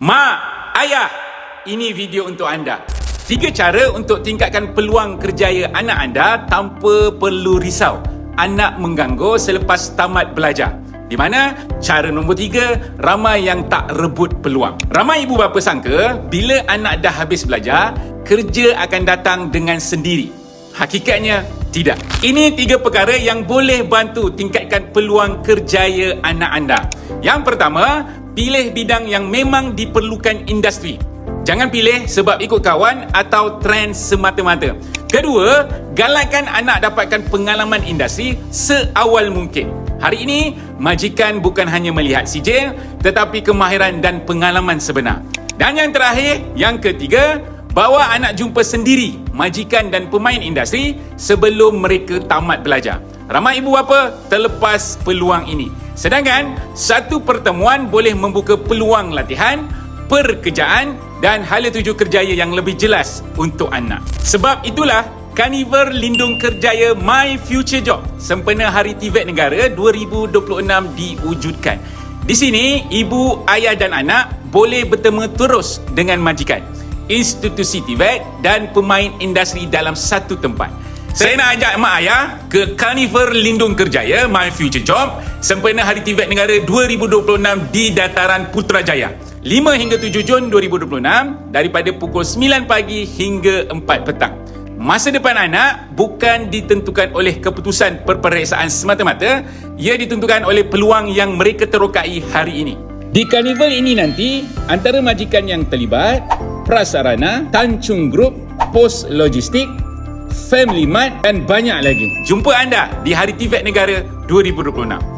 Mak, ayah, ini video untuk anda. 3 cara untuk tingkatkan peluang kerjaya anak anda tanpa perlu risau anak mengganggu selepas tamat belajar. Di mana cara nombor 3, ramai yang tak rebut peluang. Ramai ibu bapa sangka bila anak dah habis belajar, kerja akan datang dengan sendiri. Hakikatnya tidak. Ini 3 perkara yang boleh bantu tingkatkan peluang kerjaya anak anda. Yang pertama, pilih bidang yang memang diperlukan industri. Jangan pilih sebab ikut kawan atau trend semata-mata. Kedua, galakkan anak dapatkan pengalaman industri seawal mungkin. Hari ini, majikan bukan hanya melihat sijil, tetapi kemahiran dan pengalaman sebenar. Dan yang terakhir, yang ketiga, bawa anak jumpa sendiri majikan dan pemain industri sebelum mereka tamat belajar. Ramai ibu bapa terlepas peluang ini. Sedangkan, satu pertemuan boleh membuka peluang latihan, pekerjaan dan hala tuju kerjaya yang lebih jelas untuk anak. Sebab itulah Carnival Lindung Kerjaya My Future Job sempena Hari TVET Negara 2026 diwujudkan. Di sini, ibu, ayah dan anak boleh bertemu terus dengan majikan, institusi TVET dan pemain industri dalam satu tempat. Saya nak ajak mak ayah ke Carnival Lindung Kerjaya My Future Job sempena Hari TVET Negara 2026 di Dataran Putrajaya, 5 hingga 7 Jun 2026 daripada pukul 9 pagi hingga 4 petang. Masa depan anak bukan ditentukan oleh keputusan perperiksaan semata-mata, ia ditentukan oleh peluang yang mereka terokai hari ini. Di karnival ini nanti, antara majikan yang terlibat, Prasarana, Tanjung Group, Pos Logistik, Family Mart dan banyak lagi. Jumpa anda di Hari TVET Negara 2026.